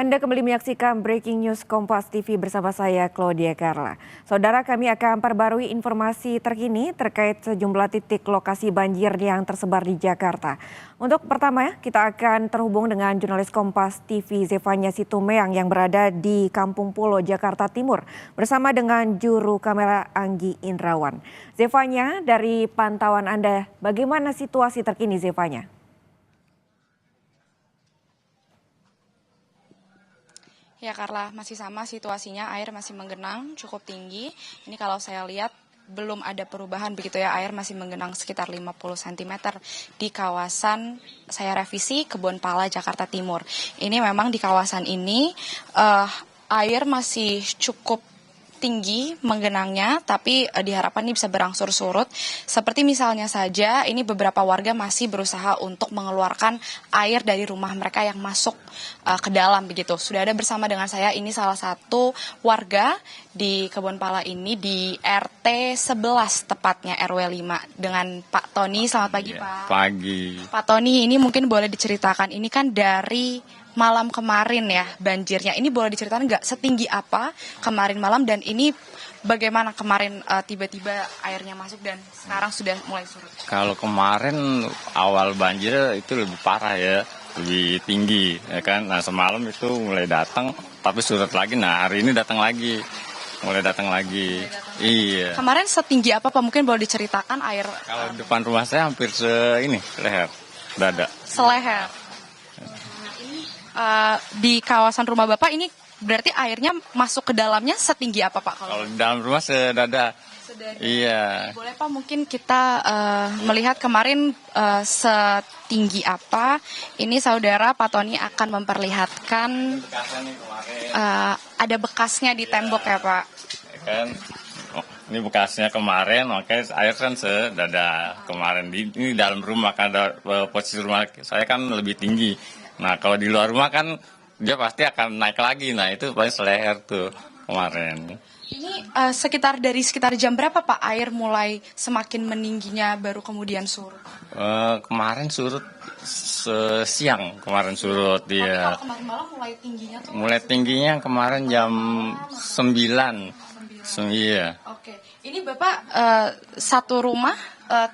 Anda kembali menyaksikan Breaking News Kompas TV bersama saya, Claudia Carla. Saudara, kami akan perbarui informasi terkini terkait sejumlah titik lokasi banjir yang tersebar di Jakarta. Untuk pertama, kita akan terhubung dengan jurnalis Kompas TV Zefanya Situmeang yang berada di Kampung Pulo, Jakarta Timur, bersama dengan juru kamera Anggi Indrawan. Zefanya, dari pantauan Anda, bagaimana situasi terkini, Zefanya? Ya Carla, masih sama situasinya, air masih menggenang cukup tinggi. Ini kalau saya lihat belum ada perubahan begitu ya, air masih menggenang sekitar 50 cm di kawasan saya revisi Kebon Pala, Jakarta Timur. Ini memang di kawasan ini air masih cukup tinggi menggenangnya, tapi diharapkan ini bisa berangsur surut. Seperti misalnya saja, ini beberapa warga masih berusaha untuk mengeluarkan air dari rumah mereka yang masuk ke dalam begitu. Sudah ada bersama dengan saya, ini salah satu warga di Kebon Pala ini di RT 11 tepatnya RW 5 dengan Pak Tony. Selamat pagi, Pak. Pagi. Pak Tony, ini mungkin boleh diceritakan, ini kan dari malam kemarin ya banjirnya. Ini boleh diceritakan nggak setinggi apa kemarin malam dan ini bagaimana kemarin tiba-tiba airnya masuk dan sekarang sudah mulai surut? Kalau kemarin awal banjir itu lebih parah ya, lebih tinggi ya kan. Nah semalam itu mulai datang tapi surut lagi. Nah hari ini datang lagi, mulai datang lagi. Iya. Kemarin setinggi apa Pak? Mungkin boleh diceritakan air? Kalau depan rumah saya hampir leher, dada. Seleher. Di kawasan rumah Bapak ini berarti airnya masuk ke dalamnya setinggi apa Pak? Kalau di dalam rumah sedada. Iya. Boleh Pak mungkin kita melihat kemarin setinggi apa? Ini saudara Pak Tony akan memperlihatkan ada bekasnya di tembok ya Pak. Ya kan. Oh, ini bekasnya kemarin, makanya air kan sedada kemarin. Ini dalam rumah kan ada posisi rumah saya kan lebih tinggi. Nah kalau di luar rumah kan dia pasti akan naik lagi. Nah itu paling seleher tuh kemarin. Ini sekitar jam berapa Pak air mulai semakin meningginya baru kemudian surut? Kemarin surut siang, kemarin surut dia. Kalau kemarin malam mulai tingginya tuh? Mulai tingginya kemarin jam 9. Iya. Oke, ini Bapak satu rumah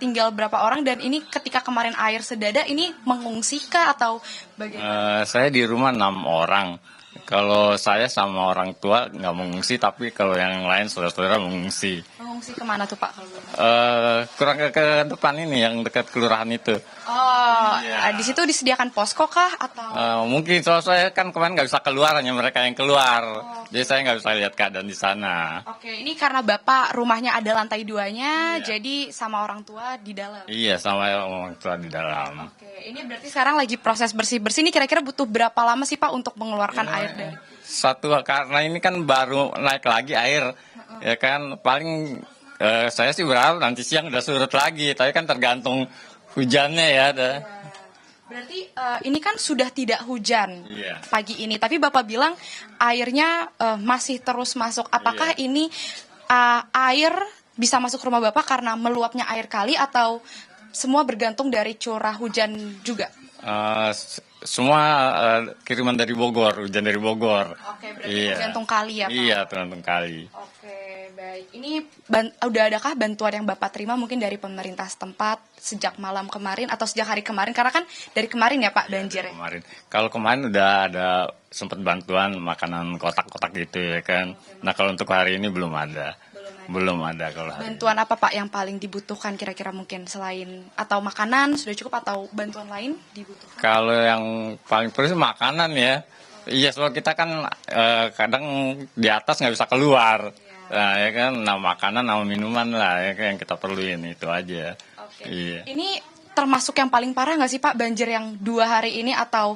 tinggal berapa orang dan ini ketika kemarin air sedada ini mengungsi kah atau bagaimana? Saya di rumah 6 orang. Kalau saya sama orang tua nggak mengungsi, tapi kalau yang lain saudara-saudara mengungsi. Mengungsi kemana tuh Pak? Kurang ke depan ini yang dekat kelurahan itu. Oh, iya. Di situ disediakan posko kah atau? Mungkin soal saya kan kemarin nggak bisa keluar, hanya mereka yang keluar. Jadi saya nggak bisa lihat keadaan di sana. Oke, ini karena Bapak rumahnya ada lantai 2-nya, Iya. jadi sama orang tua di dalam? Iya, sama orang tua di dalam. Oke, ini berarti sekarang lagi proses bersih-bersih. Ini kira-kira butuh berapa lama sih Pak untuk mengeluarkan air dari? Satu, karena ini kan baru naik lagi air, ya kan paling saya sih berharap nanti siang udah surut lagi, tapi kan tergantung hujannya ya. Berarti ini kan sudah tidak hujan Iya. pagi ini, tapi Bapak bilang airnya masih terus masuk. Apakah Iya. ini air bisa masuk ke rumah Bapak karena meluapnya air kali atau semua bergantung dari curah hujan juga? Semua kiriman dari Bogor, hujan dari Bogor. Oke, berarti Iya. tergantung kali ya Pak? Iya, tergantung kali. Oke, baik. Ini udah adakah bantuan yang Bapak terima mungkin dari pemerintah setempat sejak malam kemarin atau sejak hari kemarin? Karena kan dari kemarin ya Pak banjirnya. Kemarin. Kalau kemarin udah ada sempat bantuan makanan kotak-kotak gitu ya kan. Nah kalau untuk hari ini belum ada. Belum ada kalau hari ini. Bantuan apa Pak yang paling dibutuhkan kira-kira mungkin selain atau makanan sudah cukup atau bantuan lain dibutuhkan? Kalau yang paling perlu sih makanan ya. Iya, soal kita kan kadang di atas nggak bisa keluar. Nah ya kan, nah makanan, nah minuman lah ya kan yang kita perluin itu aja. Oke. Iya. Ini termasuk yang paling parah nggak sih Pak banjir yang 2 hari ini atau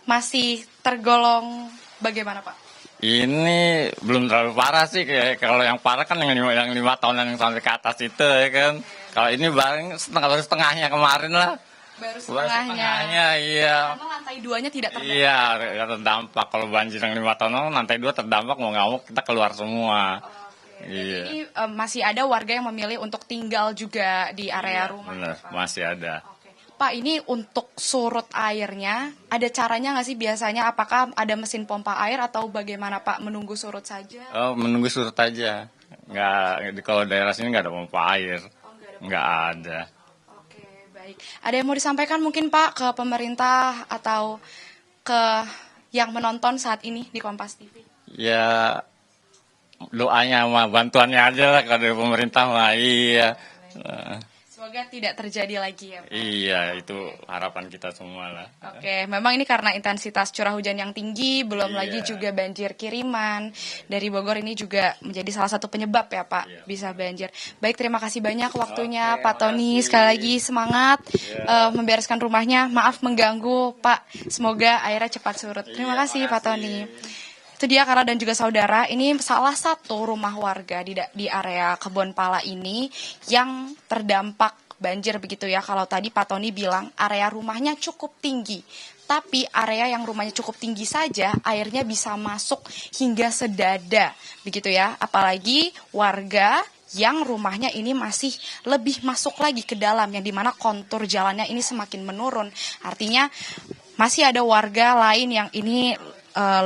masih tergolong bagaimana Pak? Ini belum terlalu parah sih, kayak kalau yang parah kan yang 5 tahunan yang sampai ke atas itu ya kan. Kalau ini baru setengahnya kemarin lah. Baru Baru setengahnya. iya. Karena lantai 2-nya tidak terdampak. Iya, terdampak. Kalau banjir yang 5 tahun lantai 2 terdampak, mau nggak mau kita keluar semua. Iya. Ini masih ada warga yang memilih untuk tinggal juga di area rumah. Benar, ya, Pak? masih ada. Oke. Pak, ini untuk surut airnya, ada caranya nggak sih biasanya? Apakah ada mesin pompa air atau bagaimana Pak? Menunggu surut saja? Oh, menunggu surut aja. Nggak, kalau daerah sini nggak ada pompa air. Nggak ada. Oke, baik. Ada yang mau disampaikan mungkin Pak ke pemerintah atau ke yang menonton saat ini di Kompas TV? Ya, doanya sama bantuannya aja lah kalau dari pemerintah mah. Iya. Semoga tidak terjadi lagi ya Pak. Iya, itu harapan kita semua lah. Oke, memang ini karena intensitas curah hujan yang tinggi, belum Iya. lagi juga banjir kiriman dari Bogor ini juga menjadi salah satu penyebab ya Pak, Iya. bisa banjir. Baik, terima kasih banyak waktunya Oke, Pak Tony. makasih. Sekali lagi semangat Iya. membereskan rumahnya. Maaf mengganggu Pak, semoga airnya cepat surut. Terima Iya, kasih Pak Tony. makasih. Itu dia Karla dan juga saudara, ini salah satu rumah warga di area Kebon Pala ini yang terdampak banjir begitu ya. Kalau tadi Pak Tony bilang area rumahnya cukup tinggi, tapi area yang rumahnya cukup tinggi saja airnya bisa masuk hingga sedada begitu ya. Apalagi warga yang rumahnya ini masih lebih masuk lagi ke dalam, yang dimana kontur jalannya ini semakin menurun. Artinya masih ada warga lain yang ini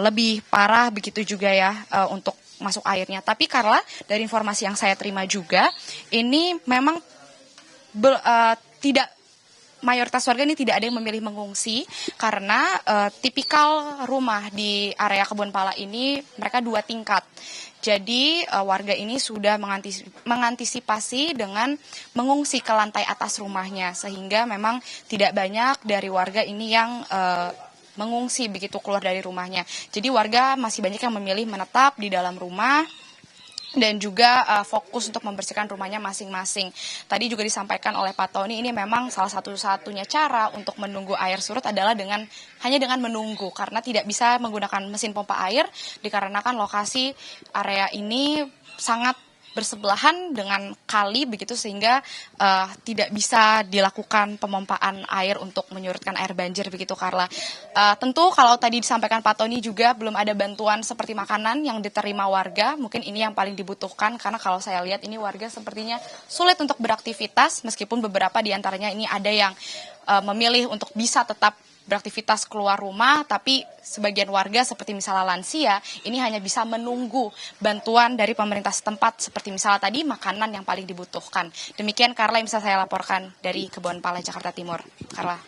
lebih parah begitu juga ya untuk masuk airnya. Tapi Karla, dari informasi yang saya terima juga, ini memang tidak, mayoritas warga ini tidak ada yang memilih mengungsi karena tipikal rumah di area Kebon Pala ini mereka 2 tingkat. Jadi warga ini sudah mengantisipasi dengan mengungsi ke lantai atas rumahnya, sehingga memang tidak banyak dari warga ini yang mengungsi begitu keluar dari rumahnya. Jadi warga masih banyak yang memilih menetap di dalam rumah dan juga fokus untuk membersihkan rumahnya masing-masing. Tadi juga disampaikan oleh Pak Tony, ini memang salah satu-satunya cara untuk menunggu air surut adalah hanya dengan menunggu, karena tidak bisa menggunakan mesin pompa air dikarenakan lokasi area ini sangat bersebelahan dengan kali begitu, sehingga tidak bisa dilakukan pemompaan air untuk menyurutkan air banjir begitu Karla. Tentu kalau tadi disampaikan Pak Tony juga belum ada bantuan seperti makanan yang diterima warga, mungkin ini yang paling dibutuhkan karena kalau saya lihat ini warga sepertinya sulit untuk beraktivitas, meskipun beberapa di antaranya ini ada yang memilih untuk bisa tetap beraktivitas keluar rumah, tapi sebagian warga seperti misalnya lansia ini hanya bisa menunggu bantuan dari pemerintah setempat seperti misalnya tadi makanan yang paling dibutuhkan. Demikian Karla yang bisa saya laporkan dari Kebon Pala, Jakarta Timur. Karla.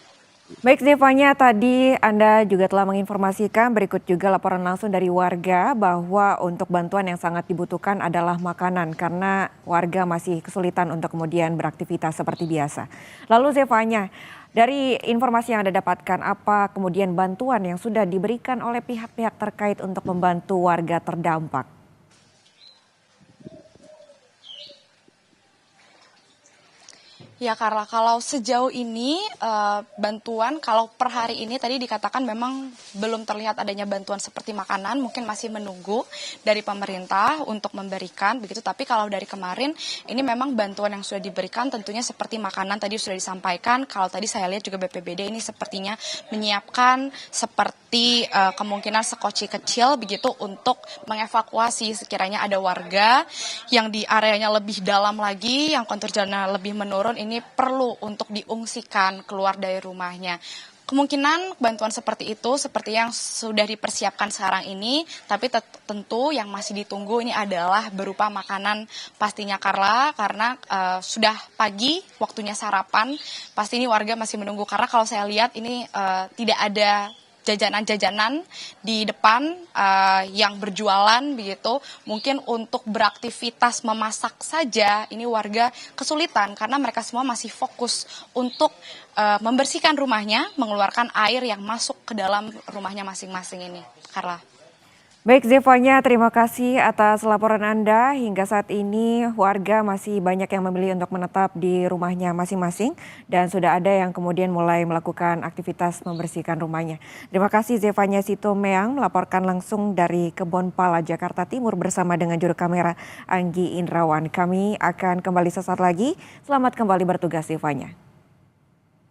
Baik Zevanya, tadi Anda juga telah menginformasikan, berikut juga laporan langsung dari warga bahwa untuk bantuan yang sangat dibutuhkan adalah makanan karena warga masih kesulitan untuk kemudian beraktivitas seperti biasa. Lalu Zevanya, dari informasi yang Anda dapatkan, apa kemudian bantuan yang sudah diberikan oleh pihak-pihak terkait untuk membantu warga terdampak? Ya Karla, kalau sejauh ini bantuan kalau per hari ini tadi dikatakan memang belum terlihat adanya bantuan seperti makanan, mungkin masih menunggu dari pemerintah untuk memberikan begitu. Tapi kalau dari kemarin ini memang bantuan yang sudah diberikan tentunya seperti makanan tadi sudah disampaikan. Kalau tadi saya lihat juga BPBD ini sepertinya menyiapkan seperti kemungkinan sekoci kecil begitu untuk mengevakuasi sekiranya ada warga yang di areanya lebih dalam lagi, yang kontur jalannya lebih menurun, ini perlu untuk diungsikan keluar dari rumahnya. Kemungkinan bantuan seperti itu seperti yang sudah dipersiapkan sekarang ini, tapi tentu yang masih ditunggu ini adalah berupa makanan pastinya Karla, karena sudah pagi waktunya sarapan, pasti ini warga masih menunggu karena kalau saya lihat ini tidak ada jajanan-jajanan di depan yang berjualan begitu. Mungkin untuk beraktivitas memasak saja ini warga kesulitan karena mereka semua masih fokus untuk membersihkan rumahnya, mengeluarkan air yang masuk ke dalam rumahnya masing-masing ini. Karla. Baik Zevanya, terima kasih atas laporan Anda. Hingga saat ini warga masih banyak yang memilih untuk menetap di rumahnya masing-masing dan sudah ada yang kemudian mulai melakukan aktivitas membersihkan rumahnya. Terima kasih Zevanya Sitomeang melaporkan langsung dari Kebon Pala, Jakarta Timur bersama dengan juru kamera Anggi Indrawan. Kami akan kembali sesaat lagi. Selamat kembali bertugas Zevanya.